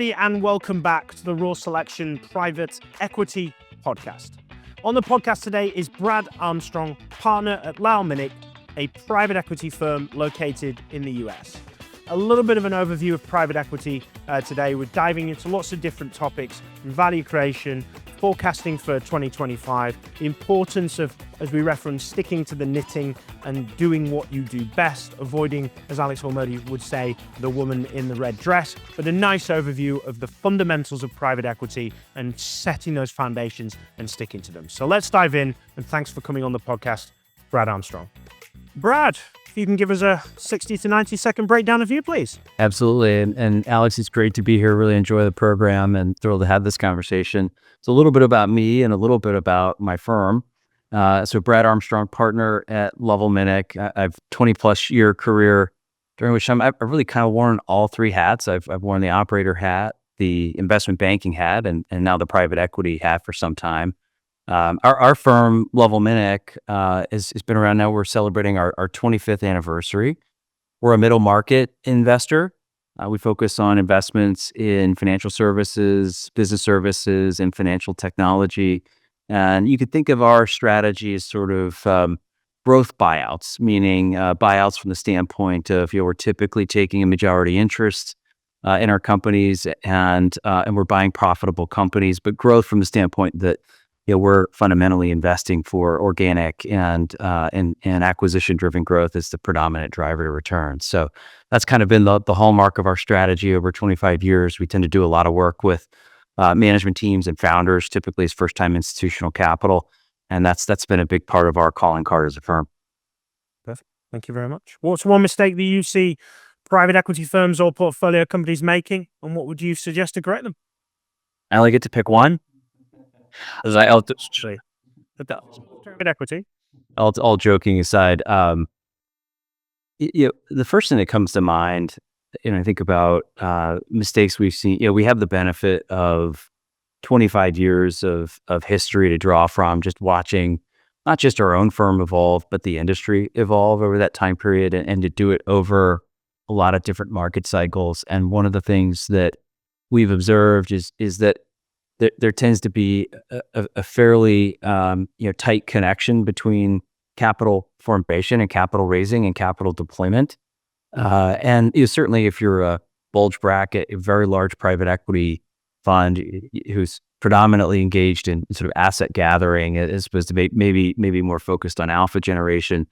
everybody, and welcome back to the Raw Selection Private Equity Podcast. On the podcast today is Brad Armstrong, partner at Lovell Minnick, a private equity firm located in the US. A little bit of an overview of private equity today. We're diving into lots of different topics, from value creation, forecasting for 2025, the importance of, as we reference, sticking to the knitting and doing what you do best, avoiding, as Alex Olmody would say, the woman in the red dress, but a nice overview of the fundamentals of private equity and setting those foundations and sticking to them. So let's dive in, and thanks for coming on the podcast, Brad Armstrong. Brad, if you can give us a 60 to 90 second breakdown of you, please. Absolutely. And Alex, it's great to be here. Really enjoy the program and thrilled to have this conversation. It's a little bit about me and a little bit about my firm. So Brad Armstrong, partner at Lovell Minnick. I have 20 plus year career during which time I've really kind of worn all three hats. I've worn the operator hat, the investment banking hat, and now the private equity hat for some time. Our firm, Lovell Minnick, has been around now. We're celebrating our 25th anniversary. We're a middle market investor. We focus on investments in financial services, business services, and financial technology. And you could think of our strategy as sort of growth buyouts, meaning buyouts from the standpoint of, we're typically taking a majority interest in our companies, and we're buying profitable companies, but growth from the standpoint that we're fundamentally investing for organic and acquisition-driven growth as the predominant driver to return. So that's kind of been the hallmark of our strategy over 25 years. We tend to do a lot of work with management teams and founders, typically as first-time institutional capital, and that's been a big part of our calling card as a firm. Perfect. Thank you very much. What's one mistake that you see private equity firms or portfolio companies making, and what would you suggest to correct them? I only get to pick one. Private equity. All joking aside, the first thing that comes to mind, I think about mistakes we've seen. We have the benefit of 25 years of history to draw from, just watching not just our own firm evolve, but the industry evolve over that time period, and to do it over a lot of different market cycles. And one of the things that we've observed is that there tends to be a fairly tight connection between capital formation and capital raising and capital deployment. And certainly if you're a bulge bracket, a very large private equity fund who's predominantly engaged in sort of asset gathering as opposed to maybe more focused on alpha generation,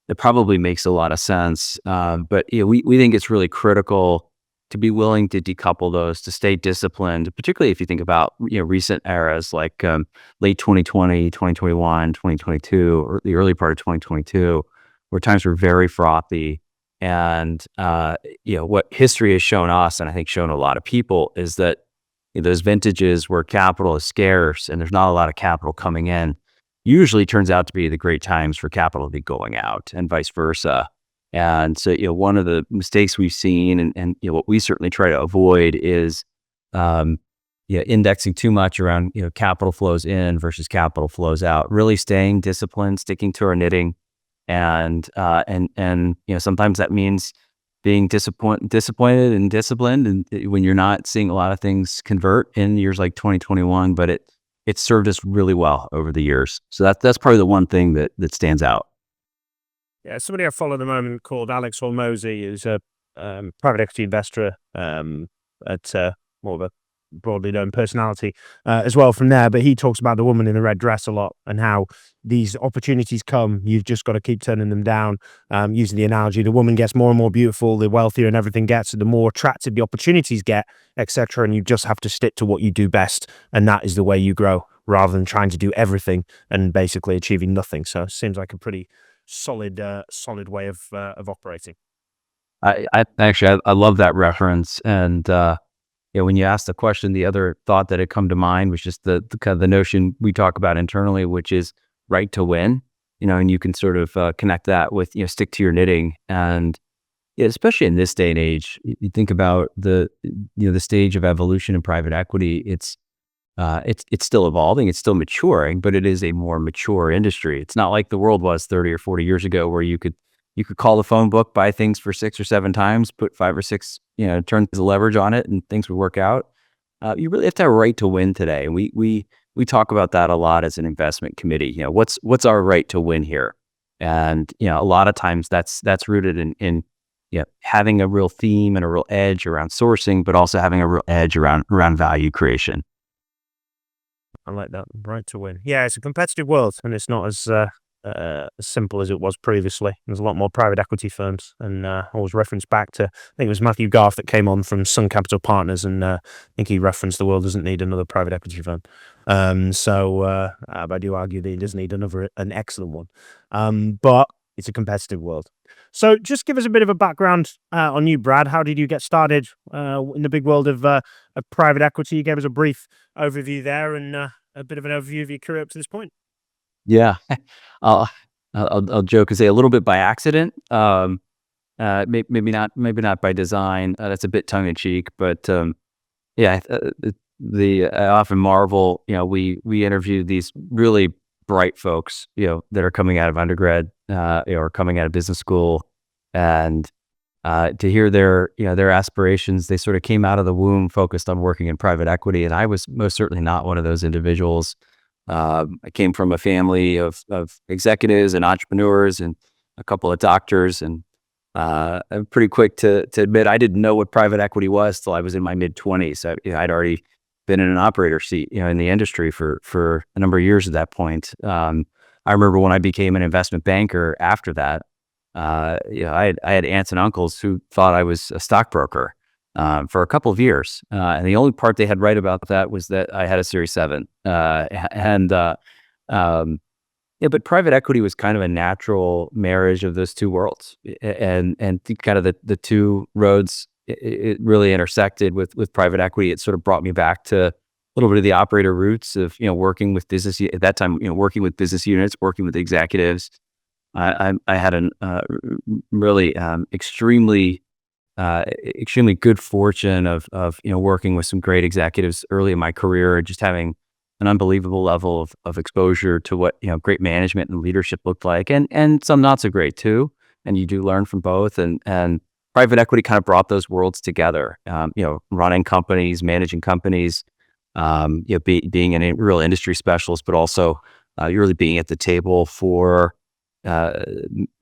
it probably makes a lot of sense. But we think it's really critical to be willing to decouple those, to stay disciplined, particularly if you think about recent eras like late 2020, 2021, 2022, or the early part of 2022, where times were very frothy. And what history has shown us, and I think shown a lot of people, is that those vintages where capital is scarce and there's not a lot of capital coming in, usually turns out to be the great times for capital to be going out, and vice versa. And so, one of the mistakes we've seen, and what we certainly try to avoid is, indexing too much around, capital flows in versus capital flows out. Really staying disciplined, sticking to our knitting, and sometimes that means being disappointed and disciplined, and when you're not seeing a lot of things convert in years like 2021, but it served us really well over the years. So that's probably the one thing that stands out. Yeah, somebody I follow at the moment called Alex Olmody, who's a private equity investor at more of a broadly known personality as well from there. But he talks about the woman in the red dress a lot, and how these opportunities come. You've just got to keep turning them down. Using the analogy, the woman gets more and more beautiful, the wealthier and everything gets, the more attractive the opportunities get, etc. And you just have to stick to what you do best, and that is the way you grow, rather than trying to do everything and basically achieving nothing. So it seems like a pretty solid way of operating. I actually love that reference, and when you asked the question, the other thought that had come to mind was just the kind of the notion we talk about internally, which is right to win. And you can sort of connect that with stick to your knitting, and especially in this day and age, you think about the stage of evolution in private equity. It's still evolving, it's still maturing, but it is a more mature industry. It's not like the world was 30 or 40 years ago, where you could call the phone book, buy things for 6 or 7 times, put 5 or 6, turns of leverage on it, and things would work out. you really have to have a right to win today. And we talk about that a lot as an investment committee. What's our right to win here? And a lot of times that's rooted in having a real theme and a real edge around sourcing, but also having a real edge around value creation. I like that, right to win. Yeah, it's a competitive world, and it's not as simple as it was previously. There's a lot more private equity firms, and I always reference back to, I think it was Matthew Garth that came on from Sun Capital Partners, and I think he referenced the world doesn't need another private equity firm. But I do argue that it does need an excellent one. But it's a competitive world. So just give us a bit of a background on you, Brad. How did you get started in the big world of private equity? You gave us a brief overview there, and a bit of an overview of your career up to this point. Yeah, I'll joke and say a little bit by accident. Maybe not by design. That's a bit tongue in cheek, but yeah. I often marvel. We interview these really bright folks, that are coming out of undergrad, or coming out of business school, and to hear their aspirations. They sort of came out of the womb focused on working in private equity, and I was most certainly not one of those individuals. I came from a family of executives and entrepreneurs and a couple of doctors, and I'm pretty quick to admit I didn't know what private equity was till I was in my mid-20s. I'd already been in an operator seat, in the industry for a number of years at that point. I remember when I became an investment banker after that, I had aunts and uncles who thought I was a stockbroker for a couple of years. And the only part they had right about that was that I had a Series 7. But private equity was kind of a natural marriage of those two worlds. And kind of the two roads, it really intersected with private equity. It sort of brought me back to a little bit of the operator roots of, working with business at that time, working with business units, working with executives. I had an really extremely good fortune of working with some great executives early in my career, just having an unbelievable level of exposure to what great management and leadership looked like, and some not so great too. And you do learn from both. And private equity kind of brought those worlds together. Running companies, managing companies, being a real industry specialist, but also you're really being at the table for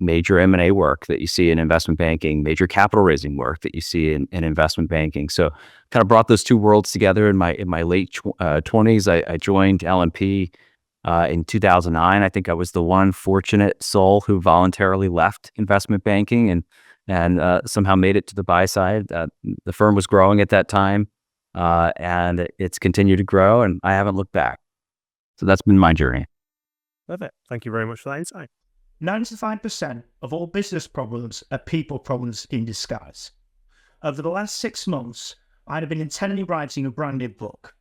major M&A work that you see in investment banking, major capital raising work that you see in investment banking. So kind of brought those two worlds together in my late 20s. I joined L&P in 2009. I think I was the one fortunate soul who voluntarily left investment banking and somehow made it to the buy side. The firm was growing at that time, and it's continued to grow, and I haven't looked back. So that's been my journey. Perfect. Thank you very much for that insight. 95% of all business problems are people problems in disguise. Over the last 6 months, I have been intently writing a brand new book,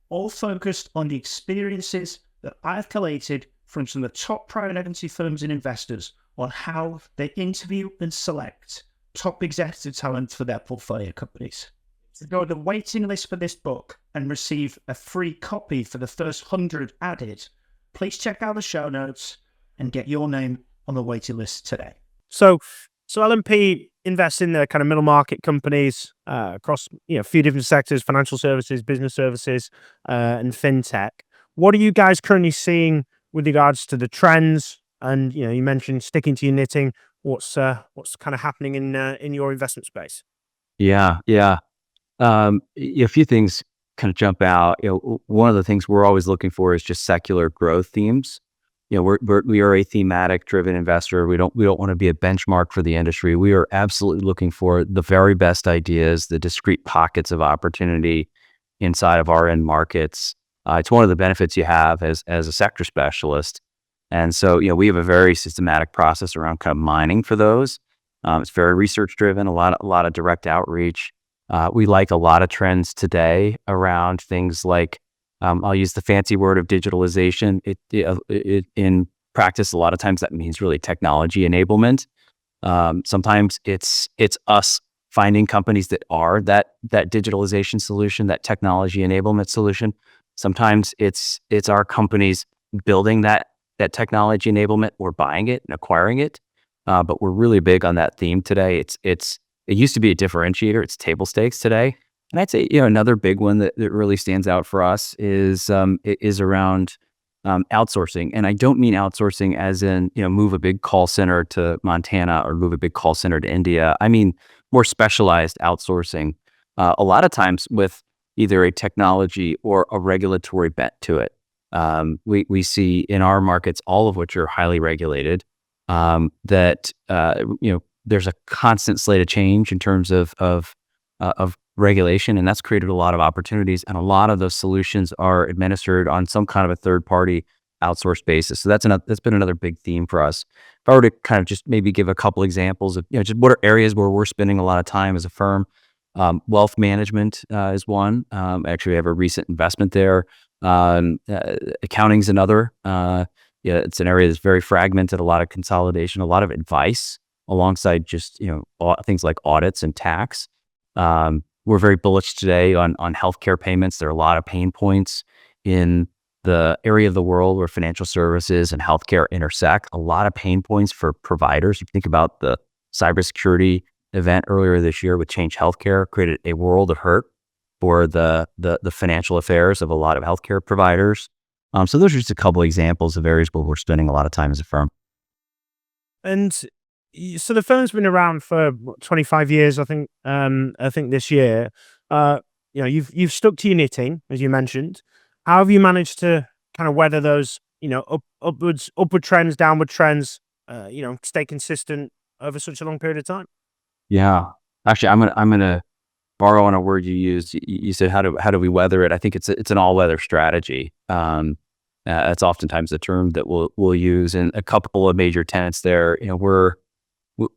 all focused on the experiences that I've collated from some of the top private equity firms and investors on how they interview and select top executive talent for their portfolio companies. To go to the waiting list for this book and receive a free copy for the first 100 added, please check out the show notes and get your name on the waiting list today. So L&P invests in the kind of middle market companies across a few different sectors: financial services, business services, and fintech. What are you guys currently seeing with regards to the trends? And you mentioned sticking to your knitting. What's kind of happening in your investment space? Yeah. A few things kind of jump out. One of the things we're always looking for is just secular growth themes. We are a thematic driven investor. We don't want to be a benchmark for the industry. We are absolutely looking for the very best ideas, the discrete pockets of opportunity inside of our end markets. It's one of the benefits you have as a sector specialist. And so, we have a very systematic process around kind of mining for those. It's very research driven, a lot of direct outreach. We like a lot of trends today around things like, I'll use the fancy word of digitalization. It in practice, a lot of times that means really technology enablement. Sometimes it's us finding companies that are that digitalization solution, that technology enablement solution. Sometimes it's our companies building that technology enablement or buying it and acquiring it. But we're really big on that theme today. It used to be a differentiator. It's table stakes today. And I'd say, another big one that really stands out for us is around outsourcing. And I don't mean outsourcing as in, move a big call center to Montana or move a big call center to India. I mean, more specialized outsourcing, a lot of times with either a technology or a regulatory bent to it. We see in our markets, all of which are highly regulated, that there's a constant slate of change in terms of regulation, and that's created a lot of opportunities. And a lot of those solutions are administered on some kind of a third party outsourced basis. So that's been another big theme for us. If I were to kind of just maybe give a couple examples of just what are areas where we're spending a lot of time as a firm. Wealth management is one. Actually, we have a recent investment there. Accounting's another. It's an area that's very fragmented, a lot of consolidation, a lot of advice alongside just, things like audits and tax. We're very bullish today on healthcare payments. There are a lot of pain points in the area of the world where financial services and healthcare intersect. A lot of pain points for providers. You think about the cybersecurity event earlier this year with Change Healthcare, created a world of hurt for the financial affairs of a lot of healthcare providers. So those are just a couple examples of areas where we're spending a lot of time as a firm. And so the firm's been around for 25 years, I think. I think this year, you've stuck to your knitting, as you mentioned. How have you managed to kind of weather those, upward trends, downward trends, stay consistent over such a long period of time? Yeah, actually, I'm gonna borrow on a word you used. You said, how do we weather it? I think it's an all weather strategy. That's oftentimes the term that we'll use. And a couple of major tenets there.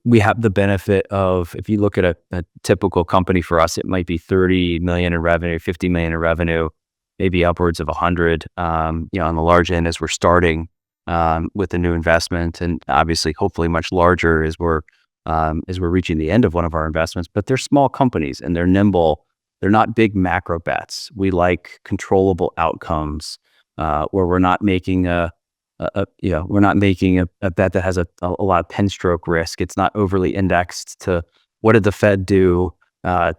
We have the benefit of, if you look at a typical company for us, it might be 30 million in revenue, 50 million in revenue, maybe upwards of 100. On the large end as we're starting with a new investment, and obviously, hopefully, much larger as we're reaching the end of one of our investments. But they're small companies and they're nimble. They're not big macro bets. We like controllable outcomes where we're not making a bet that has a lot of pen stroke risk. It's not overly indexed to what did the Fed do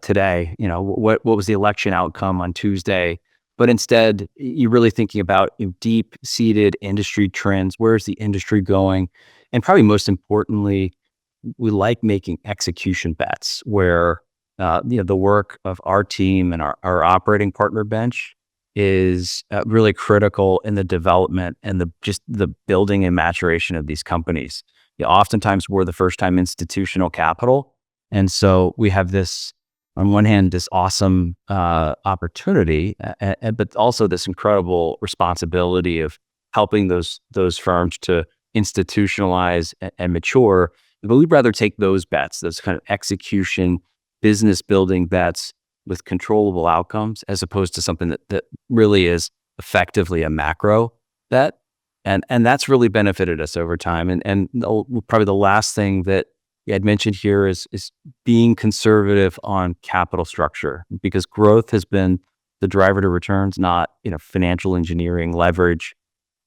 today? What was the election outcome on Tuesday? But instead, you're really thinking about deep-seated industry trends. Where's the industry going? And probably most importantly, we like making execution bets where the work of our team and our operating partner bench is really critical in the development and the building and maturation of these companies. Oftentimes we're the first time institutional capital. And so we have this, on one hand, this awesome opportunity, but also this incredible responsibility of helping those firms to institutionalize and mature. But we'd rather take those bets, those kind of execution, business building bets with controllable outcomes, as opposed to something that really is effectively a macro bet. And that's really benefited us over time. And probably the last thing that you had mentioned here is being conservative on capital structure, because growth has been the driver to returns, not financial engineering, leverage.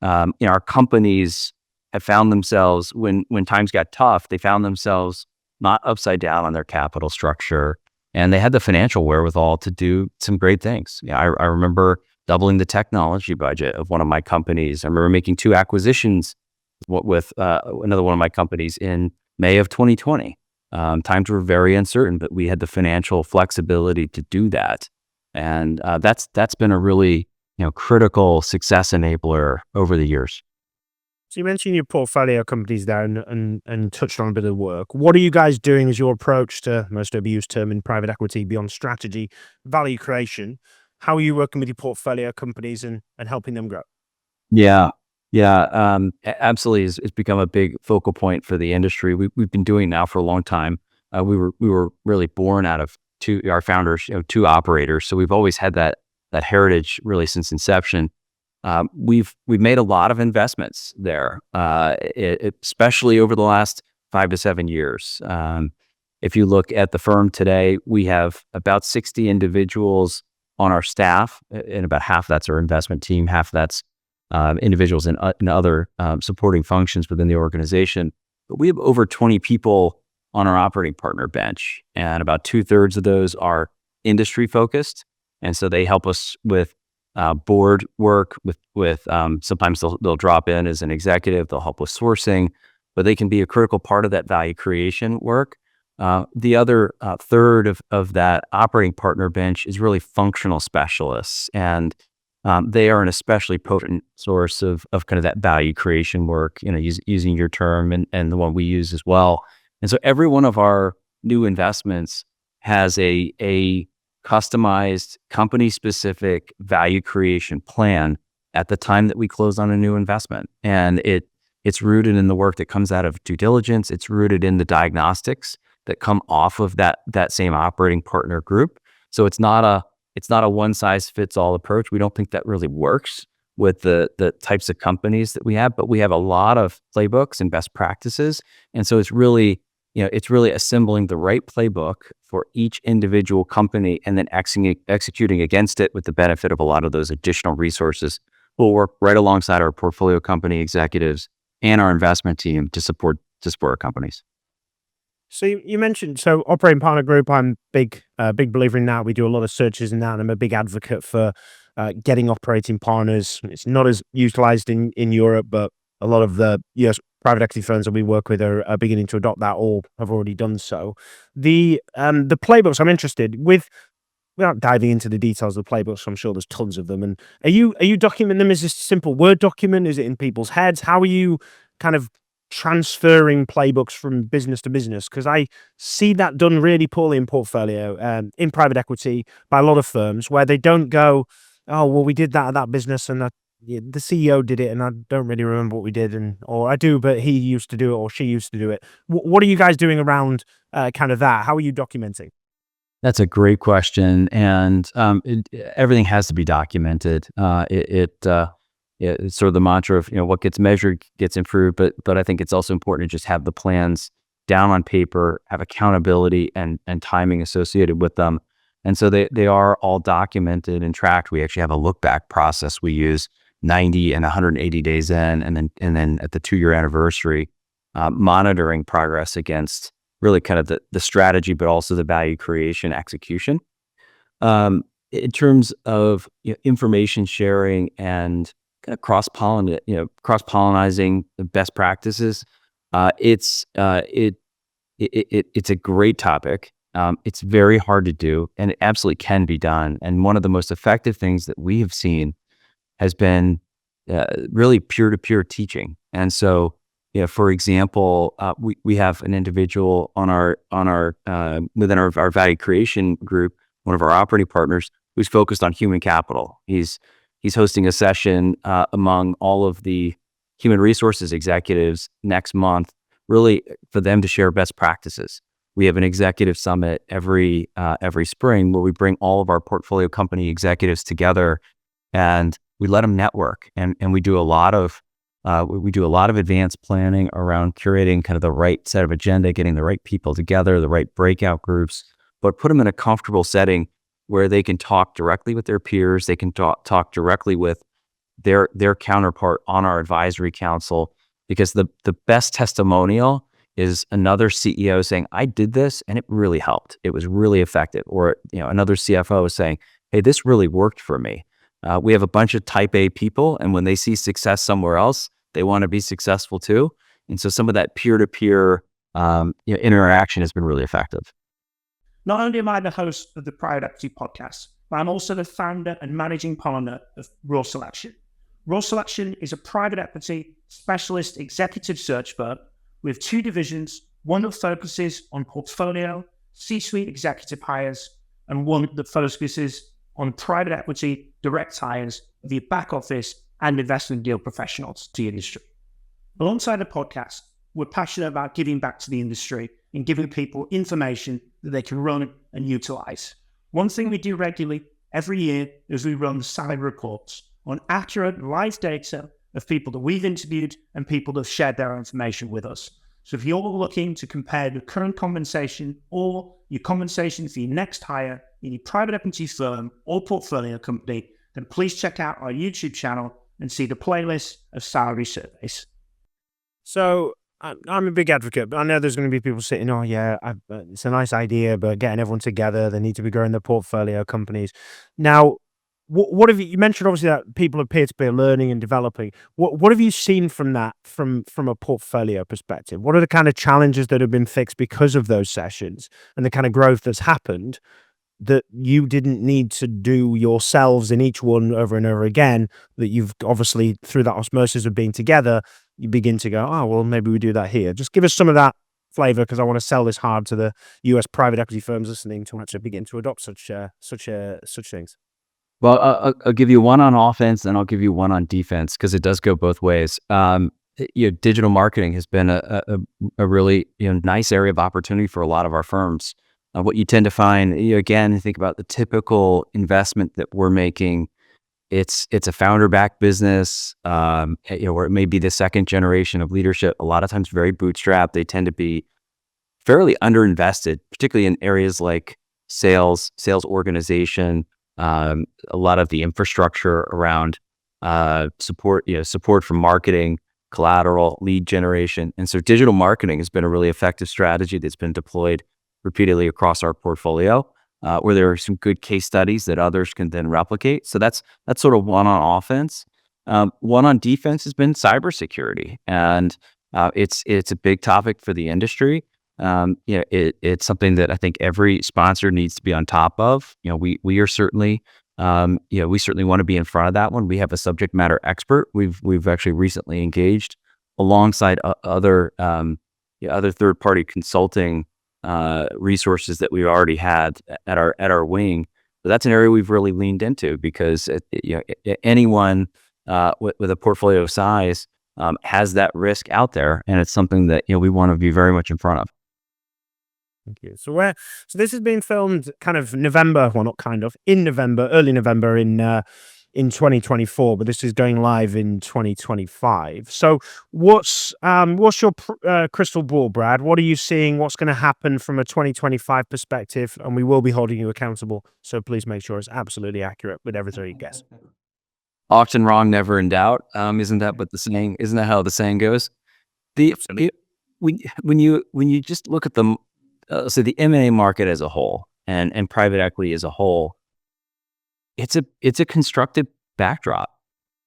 Our companies have found themselves, when times got tough, they found themselves not upside down on their capital structure, and they had the financial wherewithal to do some great things. I remember doubling the technology budget of one of my companies. I remember making 2 acquisitions with another one of my companies in May of 2020. Times were very uncertain, but we had the financial flexibility to do that, and that's been a really critical success enabler over the years. So you mentioned your portfolio companies there and touched on a bit of the work. What are you guys doing as your approach to, most overused term in private equity, beyond strategy, value creation? How are you working with your portfolio companies and helping them grow? Yeah, absolutely. It's become a big focal point for the industry. We've been doing it now for a long time. We were really born out of our founders, 2 operators. So we've always had that heritage really since inception. We've made a lot of investments there, especially over the last 5 to 7 years. If you look at the firm today, we have about 60 individuals on our staff, and about half that's our investment team, half that's individuals in other supporting functions within the organization. But we have over 20 people on our operating partner bench, and about 2/3 of those are industry focused. And so they help us with board work, with sometimes they'll drop in as an executive, they'll help with sourcing, but they can be a critical part of that value creation work. The other third of that operating partner bench is really functional specialists, and they are an especially potent source of kind of that value creation work, using your term and the one we use as well. And so every one of our new investments has a customized company-specific value creation plan at the time that we close on a new investment. And it's rooted in the work that comes out of due diligence. It's rooted in the diagnostics that come off of that same operating partner group. So it's not a one-size-fits-all approach. We don't think that really works with the types of companies that we have, but we have a lot of playbooks and best practices. And so it's really assembling the right playbook for each individual company and then executing against it with the benefit of a lot of those additional resources. We'll work right alongside our portfolio company executives and our investment team to support our companies. So you mentioned, operating partner group, I'm big believer in that. We do a lot of searches in that, and I'm a big advocate for getting operating partners. It's not as utilized in Europe, but a lot of the US private equity firms that we work with are beginning to adopt that, or have already done so. The playbooks, I'm interested with, without diving into the details of the playbooks, I'm sure there's tons of them. And are you documenting them as a simple Word document? Is it in people's heads? How are you kind of transferring playbooks from business to business? Because I see that done really poorly in portfolio, in private equity by a lot of firms, where they don't go, oh, well, we did that at that business and the CEO did it and I don't really remember what we did, or I do, but he used to do it or she used to do it. What are you guys doing around kind of that? How are you documenting? That's a great question, and everything has to be documented. It's sort of the mantra of what gets measured gets improved, but I think it's also important to just have the plans down on paper, have accountability and timing associated with them, and so they are all documented and tracked. We actually have a look back process we use 90 and 180 days in, and then at the 2-year anniversary, monitoring progress against really kind of the strategy, but also the value creation execution. In terms of information sharing and kind of cross-pollinizing the best practices, it's a great topic. It's very hard to do, and it absolutely can be done. And one of the most effective things that we have seen has been really peer-to-peer teaching. And so, for example, we have an individual on our within our value creation group, one of our operating partners, who's focused on human capital. He's hosting a session among all of the human resources executives next month, really for them to share best practices. We have an executive summit every spring where we bring all of our portfolio company executives together, and we let them network, and we do a lot of advanced planning around curating kind of the right set of agenda, getting the right people together, the right breakout groups, but put them in a comfortable setting where they can talk directly with their peers, they can talk directly with their counterpart on our advisory council, because the best testimonial is another CEO saying, I did this and it really helped. It was really effective. Or another CFO saying, hey, this really worked for me. We have a bunch of type A people, and when they see success somewhere else, they want to be successful too. And so some of that peer-to-peer interaction has been really effective. Not only am I the host of the Private Equity Podcast, but I'm also the founder and managing partner of Raw Selection. Raw Selection is a private equity specialist executive search firm with 2 divisions, one that focuses on portfolio, C-suite executive hires, and one that focuses on private equity direct hires via back office and investment deal professionals to the industry. Alongside the podcast, we're passionate about giving back to the industry and giving people information that they can run and utilize. One thing we do regularly every year is we run salary reports on accurate live data of people that we've interviewed and people that have shared their information with us. So if you're looking to compare the current compensation or your compensation for your next hire in your private equity firm or portfolio company, then please check out our YouTube channel and see the playlist of salary surveys. So I'm a big advocate, but I know there's going to be people sitting, oh yeah, it's a nice idea, but getting everyone together, they need to be growing their portfolio companies. Now, what have you mentioned? Obviously, that people are peer-to-peer learning and developing. What have you seen from that, from a portfolio perspective? What are the kind of challenges that have been fixed because of those sessions and the kind of growth that's happened that you didn't need to do yourselves in each one over and over again, that you've obviously, through that osmosis of being together, you begin to go, oh, well, maybe we do that here. Just give us some of that flavor, because I want to sell this hard to the US private equity firms listening to actually begin to adopt such things. Well, I'll give you one on offense, and I'll give you one on defense, because it does go both ways. Digital marketing has been a really nice area of opportunity for a lot of our firms. What you tend to find, again, think about the typical investment that we're making. It's a founder-backed business, or it may be the second generation of leadership. A lot of times, very bootstrapped. They tend to be fairly underinvested, particularly in areas like sales organization, a lot of the infrastructure around support for marketing, collateral, lead generation. And so digital marketing has been a really effective strategy that's been deployed repeatedly across our portfolio, where there are some good case studies that others can then replicate. So that's sort of one on offense. One on defense has been cybersecurity, and it's a big topic for the industry. It's something that I think every sponsor needs to be on top of. We are certainly, we certainly want to be in front of that one. We have a subject matter expert. We've actually recently engaged alongside other third party consulting resources that we already had at our wing. So that's an area we've really leaned into, because anyone with a portfolio size has that risk out there, and it's something that we want to be very much in front of. Thank you. So this is being filmed kind of November, well, not kind of, in November, early November in 2024, but this is going live in 2025. So what's your crystal ball, Brad? What are you seeing? What's going to happen from a 2025 perspective? And we will be holding you accountable, so please make sure it's absolutely accurate with everything you guess. Often wrong, never in doubt. Isn't that what the saying? Isn't that how the saying goes? When you just look at so the M&A market as a whole, and private equity as a whole, it's a constructive backdrop.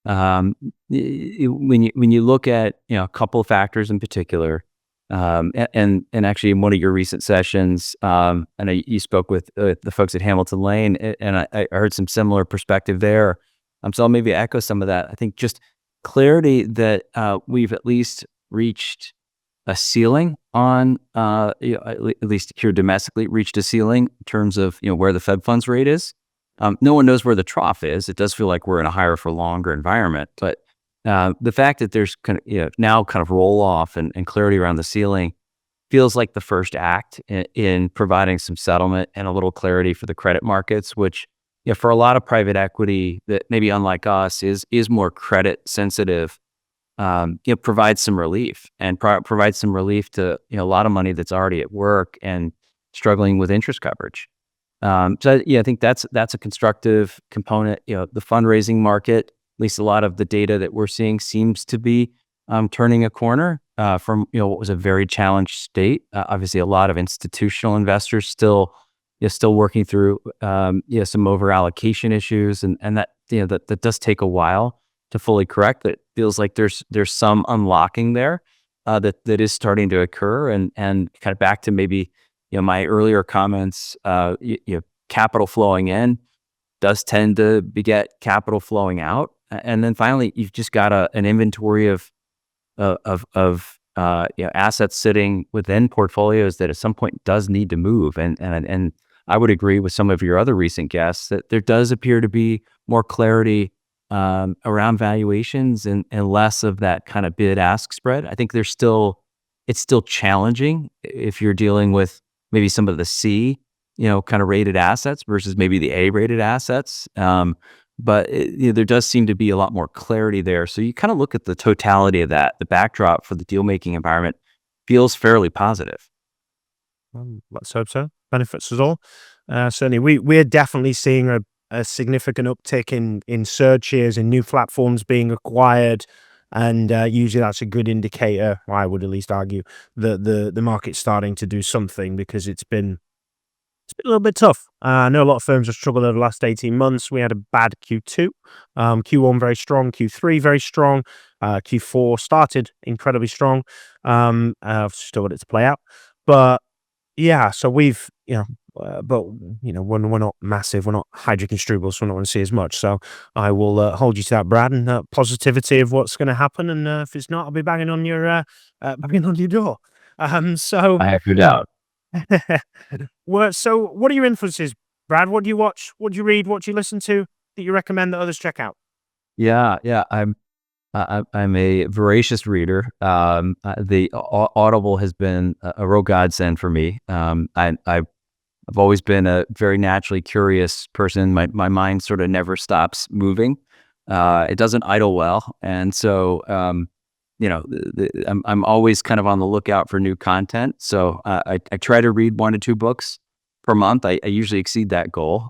When you look at a couple of factors in particular, and actually in one of your recent sessions, I know you spoke with the folks at Hamilton Lane, and I heard some similar perspective there. So I'll maybe echo some of that. I think just clarity that we've at least reached a ceiling on, at least here domestically, reached a ceiling in terms of where the Fed funds rate is. No one knows where the trough is. It does feel like we're in a higher for longer environment, but the fact that there's now kind of roll off and clarity around the ceiling feels like the first act in providing some settlement and a little clarity for the credit markets, which for a lot of private equity that maybe unlike us is more credit sensitive. Provides some relief, and provides some relief to a lot of money that's already at work and struggling with interest coverage. So I think that's a constructive component. The fundraising market, at least a lot of the data that we're seeing, seems to be turning a corner from what was a very challenged state. Obviously, a lot of institutional investors still working through some over allocation issues, and that that does take a while to fully correct. It feels like there's some unlocking there that is starting to occur, and kind of back to maybe my earlier comments. Capital flowing in does tend to beget capital flowing out, and then finally you've just got an inventory of assets sitting within portfolios that at some point does need to move, and I would agree with some of your other recent guests that there does appear to be more clarity around valuations and less of that kind of bid-ask spread. I think it's still challenging if you're dealing with maybe some of the C, kind of rated assets versus maybe the A-rated assets. But there does seem to be a lot more clarity there. So you kind of look at the totality of that. The backdrop for the deal-making environment feels fairly positive. Let's hope so. Benefits us all. Certainly, we're definitely seeing a significant uptick in searches and new platforms being acquired. And usually that's a good indicator, or I would at least argue, that the market's starting to do something, because it's been a little bit tough. I know a lot of firms have struggled over the last 18 months. We had a bad Q2. Q1 very strong, Q3 very strong. Q4 started incredibly strong. I've still got it to play out. But yeah, so we've, but we're not massive. We're not Hydrick and Struble, so we're not going to see as much. So I will hold you to that, Brad, and positivity of what's going to happen. And if it's not, I'll be banging on your door. So I have no doubt. So what are your influences, Brad? What do you watch? What do you read? What do you listen to that you recommend that others check out? Yeah. I'm a voracious reader. The Audible has been a real godsend for me. I've always been a very naturally curious person. My mind sort of never stops moving. It doesn't idle well, and so I'm always kind of on the lookout for new content. So I try to read 1 to 2 books per month. I usually exceed that goal.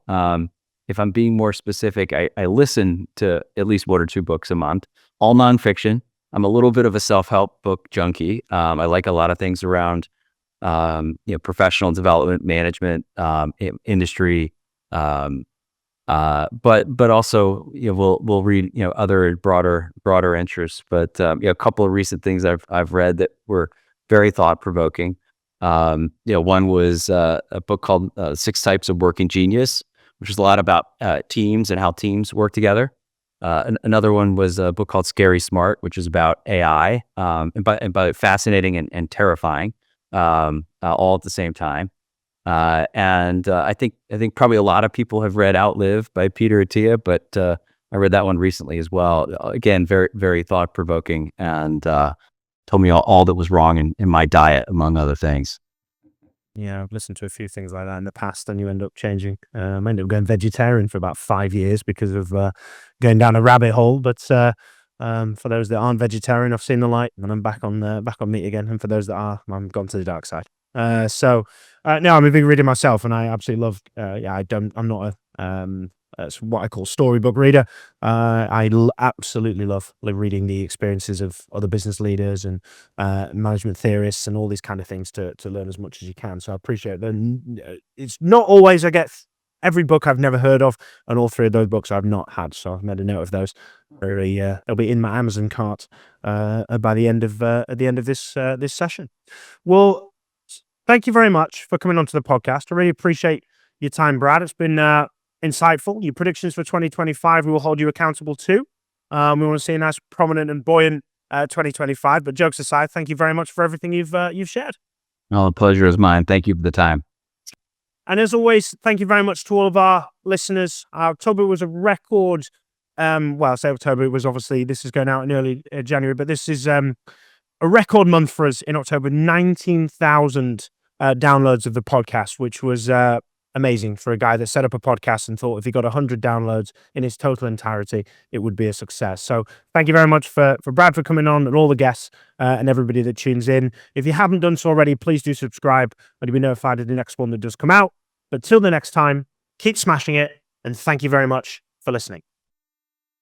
If I'm being more specific, I listen to at least 1 or 2 books a month, all nonfiction. I'm a little bit of a self-help book junkie. I like a lot of things around, professional development, management, industry, but also, we'll read, other broader interests. But a couple of recent things I've read that were very thought provoking. One was a book called 6 Types of Working Genius, which is a lot about teams and how teams work together. Another one was a book called Scary Smart, which is about AI, and by fascinating and terrifying, all at the same time. And I think probably a lot of people have read Outlive by Peter Attia, but I read that one recently as well. Again, very, very thought provoking, and told me all that was wrong in my diet, among other things. Yeah, I've listened to a few things like that in the past, and you end up changing. I ended up going vegetarian for about 5 years because of going down a rabbit hole. But for those that aren't vegetarian, I've seen the light, and I'm back on meat again. And for those that are, I'm gone to the dark side. No, I'm a big reader myself, and I absolutely love. I'm not that's what I call storybook reader. I absolutely love reading the experiences of other business leaders and management theorists and all these kind of things to learn as much as you can. So I appreciate that. It's not always I get every book I've never heard of, and all 3 of those books I've not had. So I've made a note of those. They'll be in my Amazon cart by the end of this session. Well, thank you very much for coming onto the podcast. I really appreciate your time, Brad. It's been insightful. Your predictions for 2025, we will hold you accountable to. We want to see a nice, prominent and buoyant 2025. But jokes aside, thank you very much for everything you've shared. Well, the pleasure is mine. Thank you for the time. And as always, thank you very much to all of our listeners. October was a record. I say October. It was obviously, this is going out in early January, but this is a record month for us in October. 19,000 downloads of the podcast, which was amazing for a guy that set up a podcast and thought if he got 100 downloads in its total entirety, it would be a success. So thank you very much for Brad for coming on, and all the guests and everybody that tunes in. If you haven't done so already, please do subscribe and you'll be notified of the next one that does come out. But till the next time, keep smashing it, and thank you very much for listening.